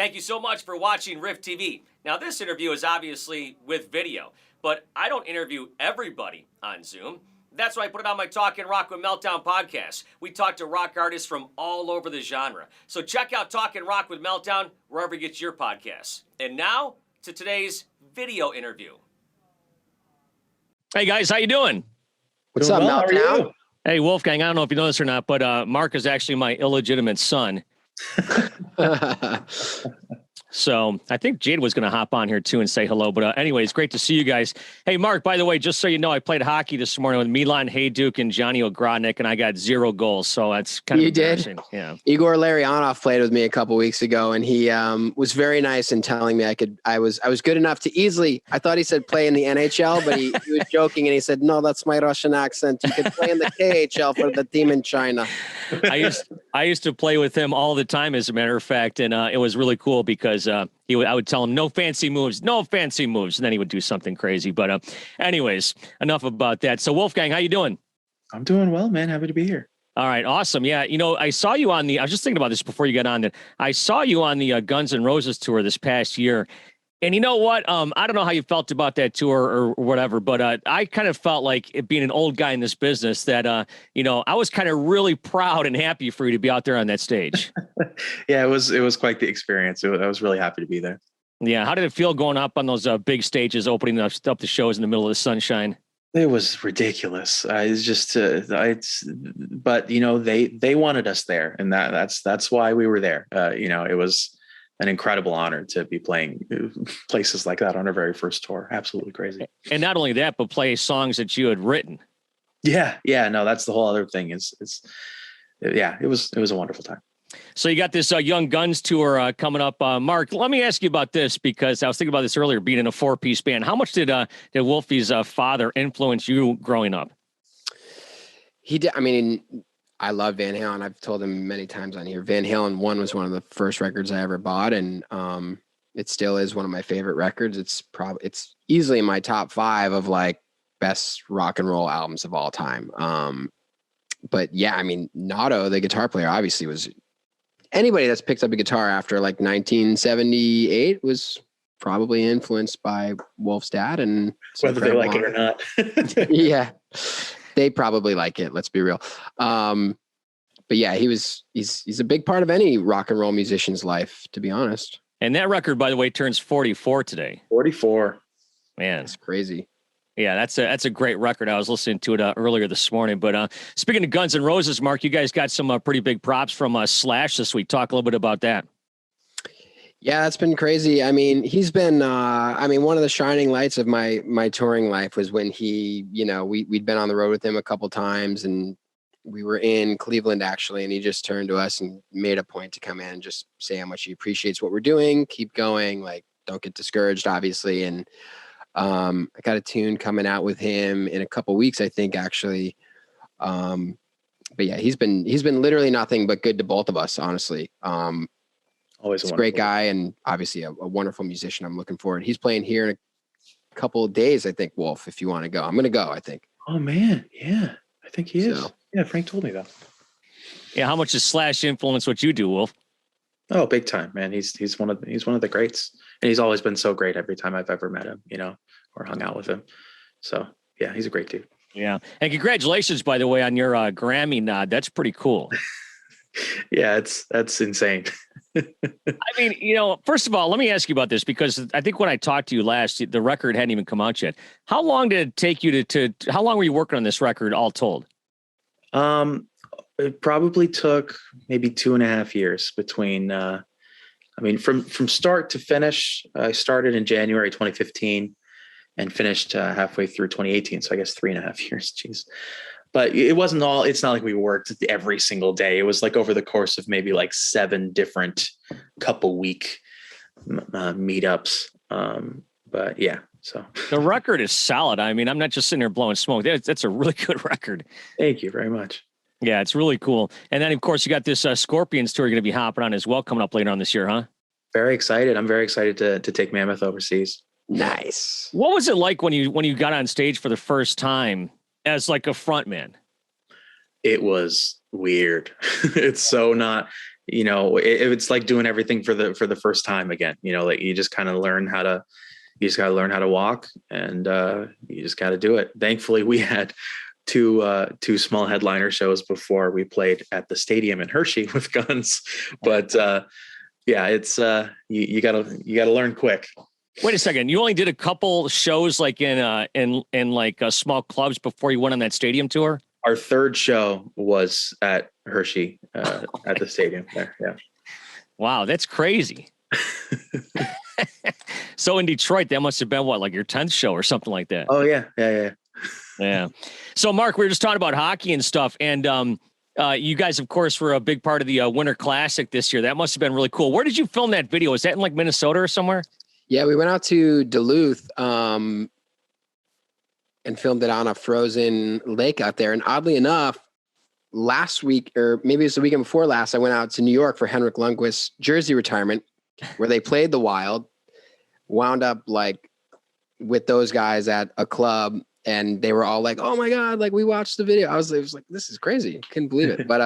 Thank you so much for watching RIF TV. Now, this interview is obviously with video, but I don't interview everybody on Zoom. That's why I put it on my Talkin' Rock with Meltdown podcast. We talk to rock artists from all over the genre. So check out Talkin' Rock with Meltdown wherever you get your podcasts. And now to today's video interview. Hey guys, how you doing? What's up, Meltdown? Hey, Wolfgang, I don't know if you know this or not, but Marc is actually my illegitimate son. So I think Jade was going to hop on here too and say hello. But anyways, great to see you guys. Hey, Marc, by the way, just so you know, I played hockey this morning with Milan Hajduk and Johnny Ogrodnik, and I got 0 goals. So that's kind of embarrassing. Did? Yeah. Igor Larionov played with me a couple weeks ago, and he was very nice in telling me I was good enough to easily. I thought he said play in the NHL, but he was joking, and he said, "No, that's my Russian accent. You could play in the KHL for the team in China." I used to play with him all the time, as a matter of fact, and it was really cool because I would tell him no fancy moves, and then he would do something crazy. But anyways, enough about that. So Wolfgang, how you doing? I'm doing well, man. Happy to be here. All right, awesome. Yeah, you know, I saw you on I was just thinking about this before you got on. That I saw you on the Guns N' Roses tour this past year. And you know what? I don't know how you felt about that tour or whatever, but I kind of felt like it being an old guy in this business that, you know, I was kind of really proud and happy for you to be out there on that stage. Yeah, it was quite the experience. I was really happy to be there. Yeah. How did it feel going up on those big stages, opening up the shows in the middle of the sunshine? It was ridiculous. It's just, but you know, they wanted us there, and that's why we were there. You know, it was an incredible honor to be playing places like that on our very first tour. Absolutely crazy. And not only that, but play songs that you had written. Yeah. No, that's the whole other thing it was a wonderful time. So you got this Young Guns tour coming up. Marc, let me ask you about this, because I was thinking about this earlier, being in a 4-piece band. How much did Wolfie's father influence you growing up? He did. I mean, I love Van Halen. I've told him many times on here. Van Halen 1 was one of the first records I ever bought, and it still is one of my favorite records. It's easily in my top 5 of like best rock and roll albums of all time. But yeah, I mean, Nato, the guitar player, obviously was anybody that's picked up a guitar after like 1978 was probably influenced by Wolf's dad, and whether they like it or not. Yeah. They probably like it. Let's be real. But yeah, he's a big part of any rock and roll musician's life, to be honest. And that record, by the way, turns 44 today. 44. Man, it's crazy. Yeah, that's a great record. I was listening to it earlier this morning. But speaking of Guns N' Roses, Marc, you guys got some pretty big props from Slash this week. Talk a little bit about that. Yeah, that's been crazy. I mean, he's been, one of the shining lights of my touring life was when he, you know, we'd been on the road with him a couple times, and we were in Cleveland actually, and he just turned to us and made a point to come in and just say how much he appreciates what we're doing. Keep going. Like, don't get discouraged, obviously. And I got a tune coming out with him in a couple weeks, I think, actually. But yeah, he's been literally nothing but good to both of us, honestly. Always a great guy, and obviously a wonderful musician. I'm looking forward. He's playing here in a couple of days, I think, Wolf, if you want to go. I'm going to go, I think. Oh, man. Yeah, I think he is. Yeah, Frank told me that. Yeah, how much does Slash influence what you do, Wolf? Oh, big time, man. He's one of the greats. And he's always been so great every time I've ever met him, you know, or hung out with him. So, yeah, he's a great dude. Yeah. And congratulations, by the way, on your Grammy nod. That's pretty cool. Yeah, that's insane. I mean, you know, first of all, let me ask you about this, because I think when I talked to you last, the record hadn't even come out yet. How long did it take you to how long were you working on this record all told? It probably took maybe 2.5 years between, from start to finish. I started in January 2015 and finished halfway through 2018. So I guess 3.5 years. Jeez. But it's not like we worked every single day. It was like over the course of maybe like 7 different couple week meetups. But yeah, so. The record is solid. I mean, I'm not just sitting there blowing smoke. That's a really good record. Thank you very much. Yeah, it's really cool. And then, of course, you got this Scorpions tour you're going to be hopping on as well coming up later on this year, huh? Very excited. I'm very excited to take Mammoth overseas. Nice. What was it like when you got on stage for the first time as like a front man? It was weird. It's so not, it's like doing everything for the first time again. Like you just kind of learn how to. You just got to learn how to walk, and you just got to do it. Thankfully, we had two small headliner shows before we played at the stadium in Hershey with Guns. But it's you gotta learn quick. Wait a second. You only did a couple shows like in like small clubs before you went on that stadium tour? Our third show was at Hershey at the stadium there. Yeah. Wow, that's crazy. So in Detroit, that must have been what, like your 10th show or something like that? Oh yeah. Yeah. So Mark, we were just talking about hockey and stuff, and you guys, of course, were a big part of the Winter Classic this year. That must have been really cool. Where did you film that video? Was that in like Minnesota or somewhere? Yeah, we went out to Duluth and filmed it on a frozen lake out there. And oddly enough, last week, or maybe it was the weekend before last, I went out to New York for Henrik Lundqvist's jersey retirement, where they played the Wild, wound up like with those guys at a club, and they were all like, "Oh my God, like we watched the video." It was like, this is crazy. Couldn't believe it. But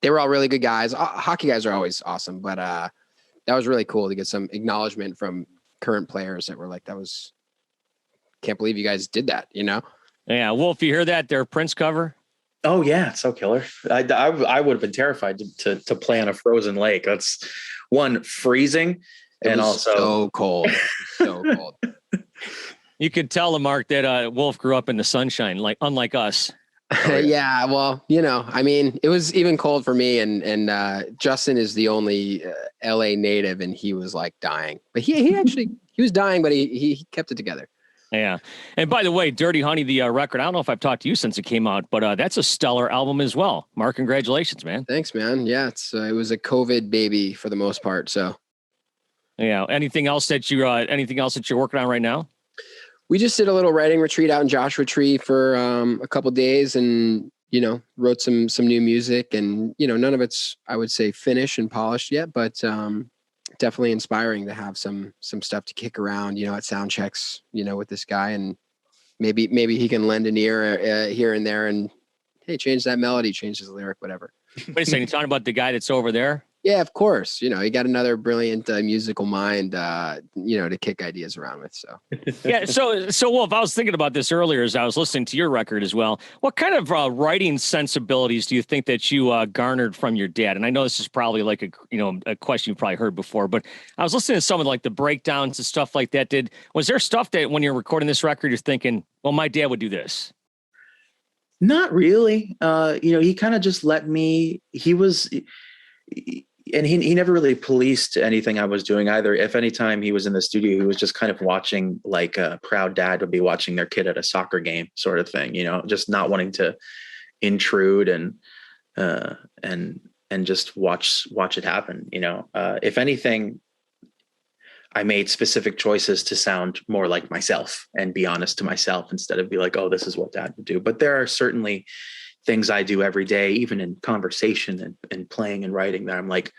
they were all really good guys. Hockey guys are always awesome, but that was really cool to get some acknowledgement from current players that were like, can't believe you guys did that, Yeah. Wolf, you hear that? Their Prince cover? Oh yeah, it's so killer. I would have been terrified to play on a frozen lake. That's one, freezing, and also so cold. So cold. You could tell, Mark, that Wolf grew up in the sunshine, like unlike us. Yeah, well, I mean, it was even cold for me, and Justin is the only LA native, and he was like dying, but he was dying, but he kept it together. Yeah. And by the way, Dirty Honey, the record, I don't know if I've talked to you since it came out, but that's a stellar album as well. Mark, congratulations, man. Thanks, man. Yeah, it was a COVID baby for the most part. So yeah. Anything else that you're working on right now? We just did a little writing retreat out in Joshua Tree for a couple of days, and wrote some new music, and none of it's, I would say, finished and polished yet, but definitely inspiring to have some stuff to kick around, at sound checks, with this guy, and maybe he can lend an ear here and there, and hey, change that melody, change his lyric, whatever. Wait a second, you're talking about the guy that's over there? Yeah, of course. He got another brilliant musical mind, to kick ideas around with. So yeah. So Wolf, I was thinking about this earlier as I was listening to your record as well. What kind of writing sensibilities do you think that you garnered from your dad? And I know this is probably like a question you've probably heard before, but I was listening to some of like the breakdowns and stuff like that. Was there stuff that when you're recording this record, you're thinking, well, my dad would do this? Not really. He kind of just let me. And he never really policed anything I was doing either. If any time he was in the studio, he was just kind of watching, like a proud dad would be watching their kid at a soccer game sort of thing, just not wanting to intrude and just watch it happen. If anything, I made specific choices to sound more like myself and be honest to myself instead of be like, oh, this is what dad would do. But there are certainly things I do every day, even in conversation and playing and writing, that I'm like,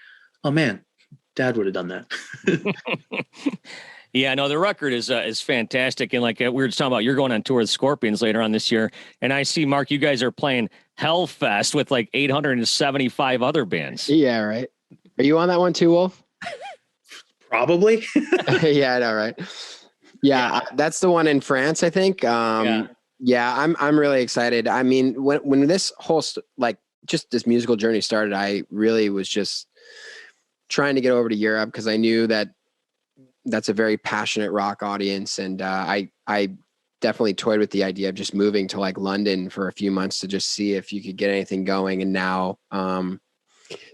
oh man, dad would have done that. Yeah, no, the record is fantastic. And like we were just talking about, you're going on tour with Scorpions later on this year. And I see, Mark, you guys are playing Hellfest with like 875 other bands. Yeah, right. Are you on that one too, Wolf? Probably. Yeah, I know, right? Yeah, that's the one in France, I think. Yeah, I'm really excited. I mean, when this whole just this musical journey started, I really was just trying to get over to Europe because I knew that that's a very passionate rock audience, and I definitely toyed with the idea of just moving to like London for a few months to just see if you could get anything going. And now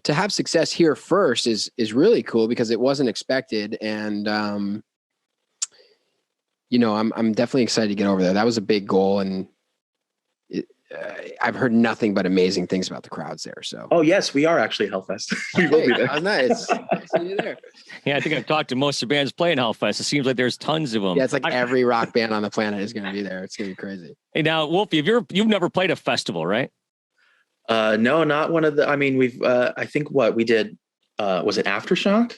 to have success here first is really cool because it wasn't expected, and I'm definitely excited to get over there. That was a big goal, and I've heard nothing but amazing things about the crowds there. So, oh yes, we are actually Hellfest. We will be there. Oh, nice. See you there. Yeah, I think I've talked to most of the bands playing Hellfest. It seems like there's tons of them. Yeah, it's like every rock band on the planet is going to be there. It's going to be crazy. Hey, now, Wolfie, you've never played a festival, right? No, not one of the. I mean, we've. I think what we did was it Aftershock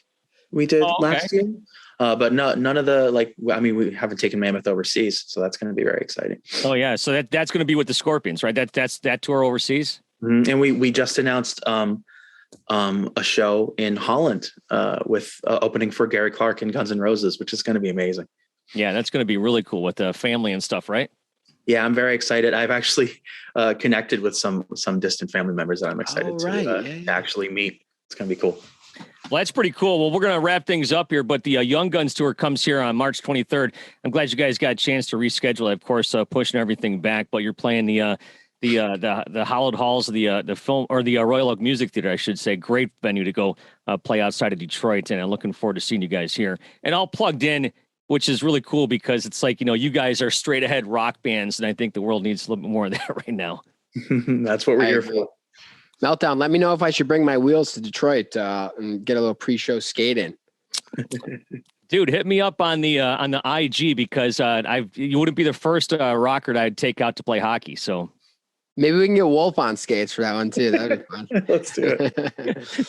we did last year. But none of the we haven't taken Mammoth overseas, so that's going to be very exciting. Oh yeah, so that's going to be with the Scorpions, right? That's that tour overseas. Mm-hmm. And we just announced a show in Holland with opening for Gary Clark and Guns N' Roses, which is going to be amazing. Yeah, that's going to be really cool with the family and stuff, right? Yeah, I'm very excited. I've actually connected with some distant family members that I'm excited to actually meet. It's going to be cool. Well, that's pretty cool. Well, we're going to wrap things up here, but the Young Guns tour comes here on March 23rd. I'm glad you guys got a chance to reschedule it. Of course, pushing everything back, but you're playing the Hallowed Halls, the film or the Royal Oak Music Theater, I should say. Great venue to go play outside of Detroit, and I'm looking forward to seeing you guys here. And all plugged in, which is really cool because it's like, you guys are straight ahead rock bands, and I think the world needs a little bit more of that right now. That's what we're here for. Meltdown, let me know if I should bring my wheels to Detroit and get a little pre-show skating. Dude, hit me up on the IG because you wouldn't be the first rocker I'd take out to play hockey. So maybe we can get Wolf on skates for that one too. That'd be fun. Let's do it.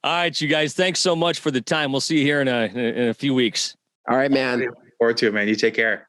All right, you guys. Thanks so much for the time. We'll see you here in a few weeks. All right, man. Looking forward to it, man. You take care.